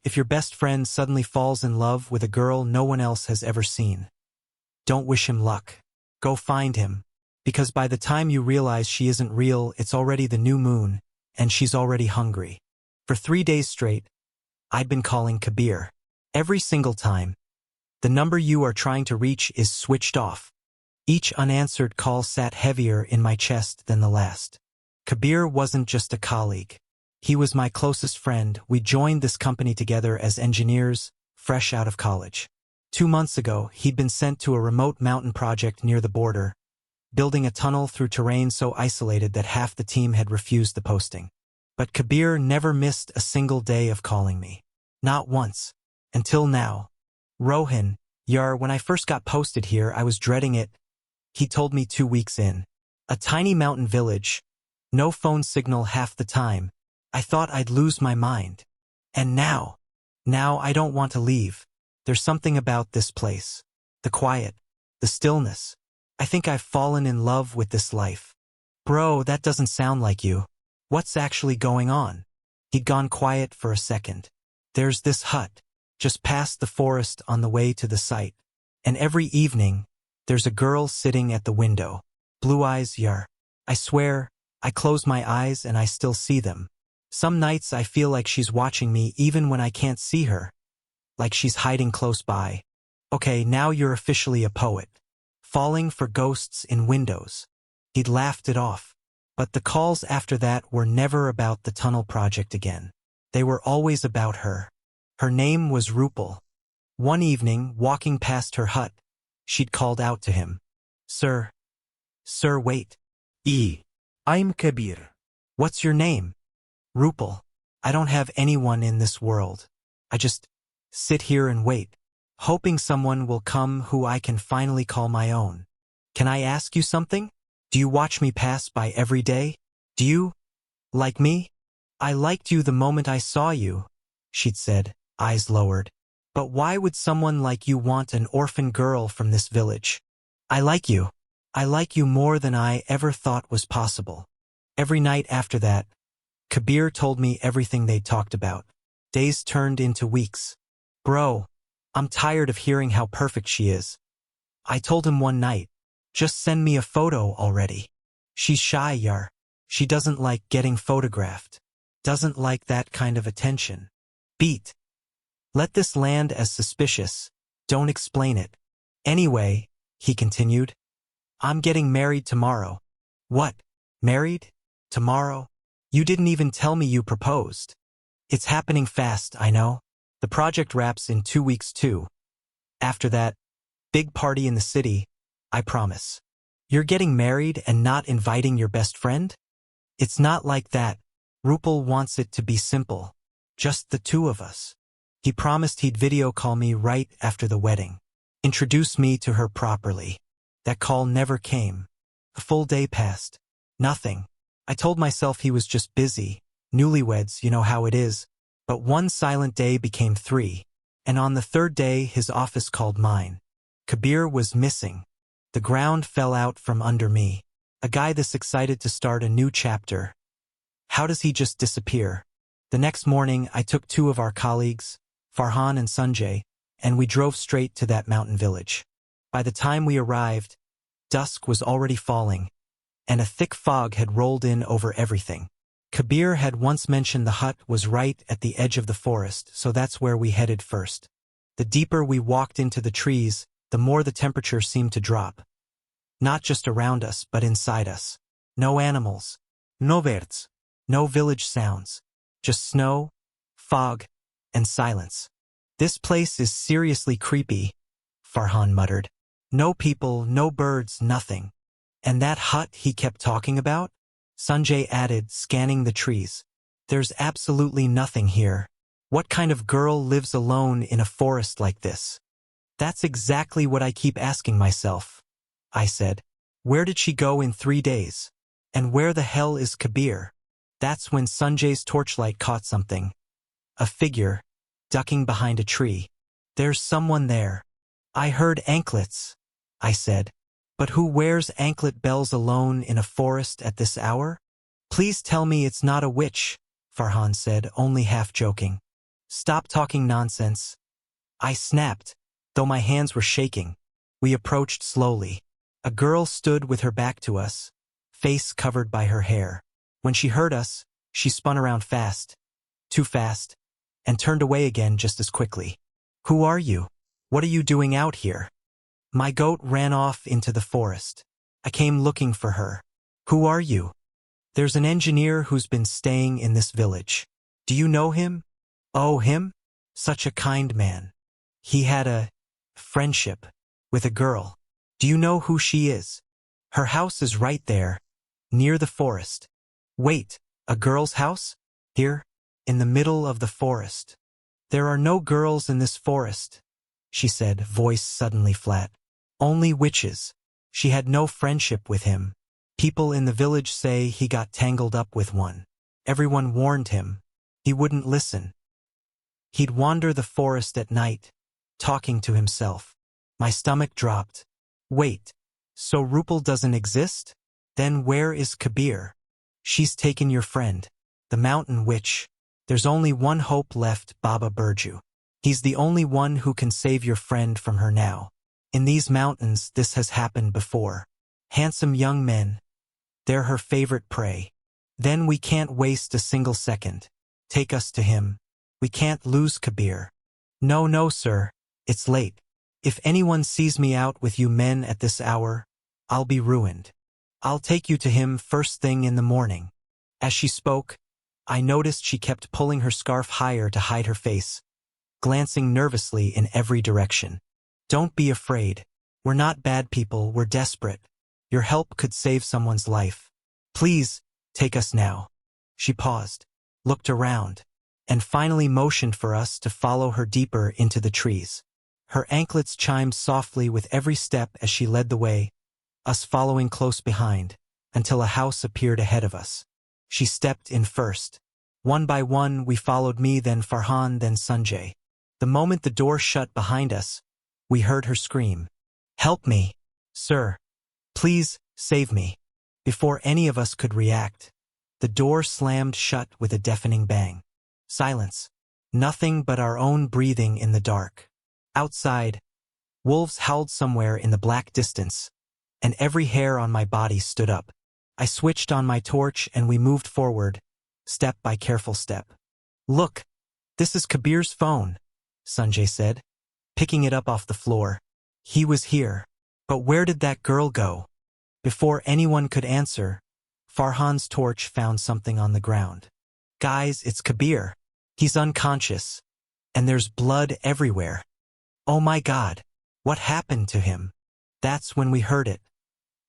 If your best friend suddenly falls in love with a girl no one else has ever seen, don't wish him luck. Go find him. Because by the time you realize she isn't real, it's already the new moon, and she's already hungry. For 3 days straight, I'd been calling Kabir. Every single time. The number you are trying to reach is switched off. Each unanswered call sat heavier in my chest than the last. Kabir wasn't just a colleague. He was my closest friend. We joined this company together as engineers, fresh out of college. 2 months ago, he'd been sent to a remote mountain project near the border, building a tunnel through terrain so isolated that half the team had refused the posting. But Kabir never missed a single day of calling me. Not once. Until now. Rohan, when I first got posted here, I was dreading it. He told me 2 weeks in. A tiny mountain village. No phone signal half the time. I thought I'd lose my mind. And now I don't want to leave. There's something about this place. The quiet. The stillness. I think I've fallen in love with this life. Bro, that doesn't sound like you. What's actually going on? He'd gone quiet for a second. There's this hut, just past the forest on the way to the site. And every evening, there's a girl sitting at the window. Blue eyes, I swear, I close my eyes and I still see them. Some nights I feel like she's watching me even when I can't see her. Like she's hiding close by. Okay, now you're officially a poet. Falling for ghosts in windows. He'd laughed it off. But the calls after that were never about the tunnel project again. They were always about her. Her name was Rupal. One evening, walking past her hut, she'd called out to him. Sir, wait. I'm Kabir. What's your name? Rupal. I don't have anyone in this world. I just sit here and wait, hoping someone will come who I can finally call my own. Can I ask you something? Do you watch me pass by every day? Do you like me? I liked you the moment I saw you, she'd said, eyes lowered. But why would someone like you want an orphan girl from this village? I like you. I like you more than I ever thought was possible. Every night after that, Kabir told me everything they'd talked about. Days turned into weeks. Bro, I'm tired of hearing how perfect she is. I told him one night, just send me a photo already. She's shy, She doesn't like getting photographed. Doesn't like that kind of attention. Beat. Let this land as suspicious. Don't explain it. Anyway, he continued, I'm getting married tomorrow. What? Married? Tomorrow? You didn't even tell me you proposed. It's happening fast, I know. The project wraps in 2 weeks too. After that, big party in the city, I promise. You're getting married and not inviting your best friend? It's not like that. Rupal wants it to be simple. Just the two of us. He promised he'd video call me right after the wedding. Introduce me to her properly. That call never came. A full day passed. Nothing. I told myself he was just busy. Newlyweds, you know how it is. But one silent day became 3. And on the 3rd day, his office called mine. Kabir was missing. The ground fell out from under me. A guy this excited to start a new chapter. How does he just disappear? The next morning, I took 2 of our colleagues, Farhan and Sanjay, and we drove straight to that mountain village. By the time we arrived, dusk was already falling, and a thick fog had rolled in over everything. Kabir had once mentioned the hut was right at the edge of the forest, so that's where we headed first. The deeper we walked into the trees, the more the temperature seemed to drop. Not just around us, but inside us. No animals. No birds. No village sounds. Just snow, fog, and silence. This place is seriously creepy, Farhan muttered. No people, no birds, nothing. And that hut he kept talking about? Sanjay added, scanning the trees. There's absolutely nothing here. What kind of girl lives alone in a forest like this? That's exactly what I keep asking myself, I said. Where did she go in 3 days? And where the hell is Kabir? That's when Sanjay's torchlight caught something. A figure, ducking behind a tree. There's someone there. I heard anklets, I said. But who wears anklet bells alone in a forest at this hour? Please tell me it's not a witch, Farhan said, only half joking. Stop talking nonsense. I snapped, though my hands were shaking. We approached slowly. A girl stood with her back to us, face covered by her hair. When she heard us, she spun around fast, too fast, and turned away again just as quickly. Who are you? What are you doing out here? My goat ran off into the forest. I came looking for her. Who are you? There's an engineer who's been staying in this village. Do you know him? Oh, him? Such a kind man. He had a friendship with a girl. Do you know who she is? Her house is right there, near the forest. Wait, a girl's house? Here, in the middle of the forest. There are no girls in this forest, she said, voice suddenly flat. Only witches. She had no friendship with him. People in the village say he got tangled up with one. Everyone warned him. He wouldn't listen. He'd wander the forest at night, talking to himself. My stomach dropped. Wait, so Rupal doesn't exist? Then where is Kabir? She's taken your friend, the mountain witch. There's only one hope left, Baba Burju. He's the only one who can save your friend from her now. In these mountains, this has happened before. Handsome young men. They're her favorite prey. Then we can't waste a single second. Take us to him. We can't lose Kabir. No, no, sir. It's late. If anyone sees me out with you men at this hour, I'll be ruined. I'll take you to him first thing in the morning. As she spoke, I noticed she kept pulling her scarf higher to hide her face, glancing nervously in every direction. Don't be afraid. We're not bad people, we're desperate. Your help could save someone's life. Please, take us now. She paused, looked around, and finally motioned for us to follow her deeper into the trees. Her anklets chimed softly with every step as she led the way, us following close behind, until a house appeared ahead of us. She stepped in first. One by one, we followed me, then Farhan, then Sanjay. The moment the door shut behind us, we heard her scream. Help me, sir. Please, save me. Before any of us could react, the door slammed shut with a deafening bang. Silence. Nothing but our own breathing in the dark. Outside, wolves howled somewhere in the black distance, and every hair on my body stood up. I switched on my torch and we moved forward, step by careful step. Look, this is Kabir's phone, Sanjay said, picking it up off the floor. He was here. But where did that girl go? Before anyone could answer, Farhan's torch found something on the ground. Guys, it's Kabir. He's unconscious, and there's blood everywhere. Oh my God, what happened to him? That's when we heard it.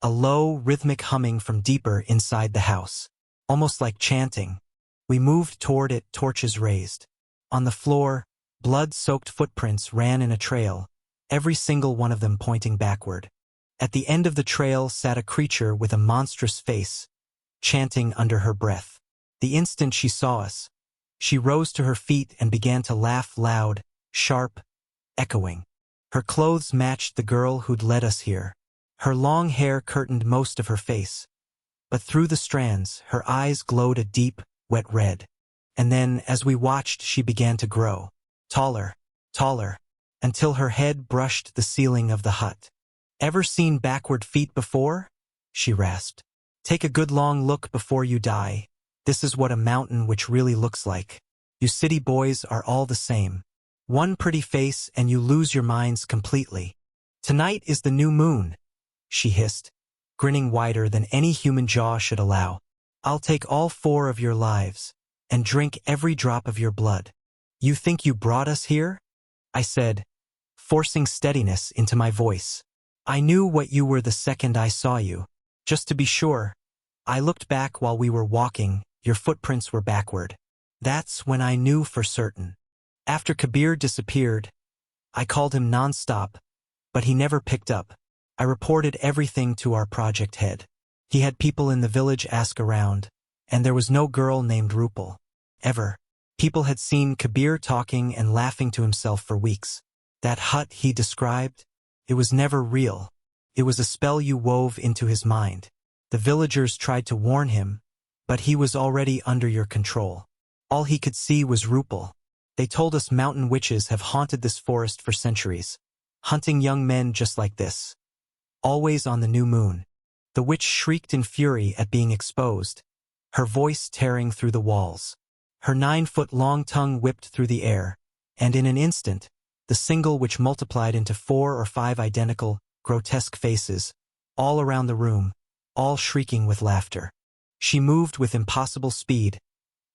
A low, rhythmic humming from deeper inside the house, almost like chanting. We moved toward it, torches raised. On the floor, blood-soaked footprints ran in a trail, every single one of them pointing backward. At the end of the trail sat a creature with a monstrous face, chanting under her breath. The instant she saw us, she rose to her feet and began to laugh loud, sharp, echoing. Her clothes matched the girl who'd led us here. Her long hair curtained most of her face, but through the strands, her eyes glowed a deep, wet red. And then, as we watched, she began to grow, taller, taller, until her head brushed the ceiling of the hut. Ever seen backward feet before? She rasped. Take a good long look before you die. This is what a mountain witch really looks like. You city boys are all the same. One pretty face and you lose your minds completely. Tonight is the new moon, she hissed, grinning wider than any human jaw should allow. I'll take all 4 of your lives and drink every drop of your blood. You think you brought us here? I said, forcing steadiness into my voice. I knew what you were the second I saw you. Just to be sure, I looked back while we were walking. Your footprints were backward. That's when I knew for certain. After Kabir disappeared, I called him non-stop, but he never picked up. I reported everything to our project head. He had people in the village ask around, and there was no girl named Rupal. Ever. People had seen Kabir talking and laughing to himself for weeks. That hut he described, it was never real. It was a spell you wove into his mind. The villagers tried to warn him, but he was already under your control. All he could see was Rupal. They told us mountain witches have haunted this forest for centuries, hunting young men just like this. Always on the new moon. The witch shrieked in fury at being exposed, her voice tearing through the walls. Her 9-foot-long tongue whipped through the air, and in an instant, the single witch multiplied into 4 or 5 identical, grotesque faces, all around the room, all shrieking with laughter. She moved with impossible speed,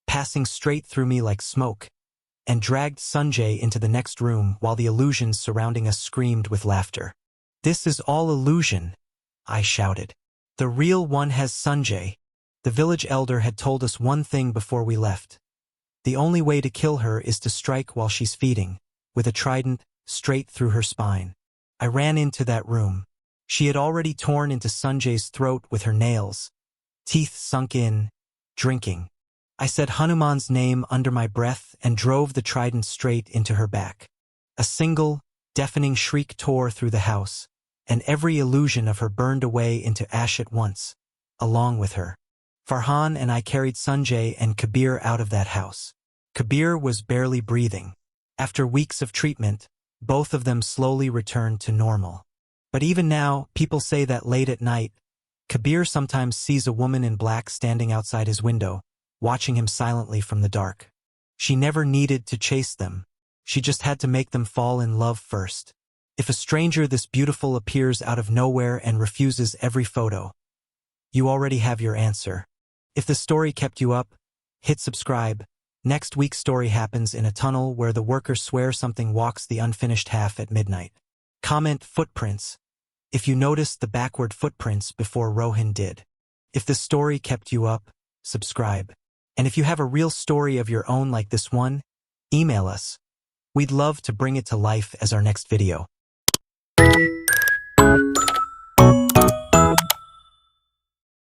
passing straight through me like smoke, and dragged Sanjay into the next room while the illusions surrounding us screamed with laughter. "This is all illusion," I shouted. "The real one has Sanjay." The village elder had told us one thing before we left. The only way to kill her is to strike while she's feeding, with a trident, straight through her spine. I ran into that room. She had already torn into Sanjay's throat with her nails, teeth sunk in, drinking. I said Hanuman's name under my breath and drove the trident straight into her back. A single, deafening shriek tore through the house, and every illusion of her burned away into ash at once, along with her. Farhan and I carried Sanjay and Kabir out of that house. Kabir was barely breathing. After weeks of treatment, both of them slowly returned to normal. But even now, people say that late at night, Kabir sometimes sees a woman in black standing outside his window, watching him silently from the dark. She never needed to chase them. She just had to make them fall in love first. If a stranger this beautiful appears out of nowhere and refuses every photo, you already have your answer. If the story kept you up, hit subscribe. Next week's story happens in a tunnel where the workers swear something walks the unfinished half at midnight. Comment footprints if you noticed the backward footprints before Rohan did. If the story kept you up, subscribe. And if you have a real story of your own like this one, email us. We'd love to bring it to life as our next video.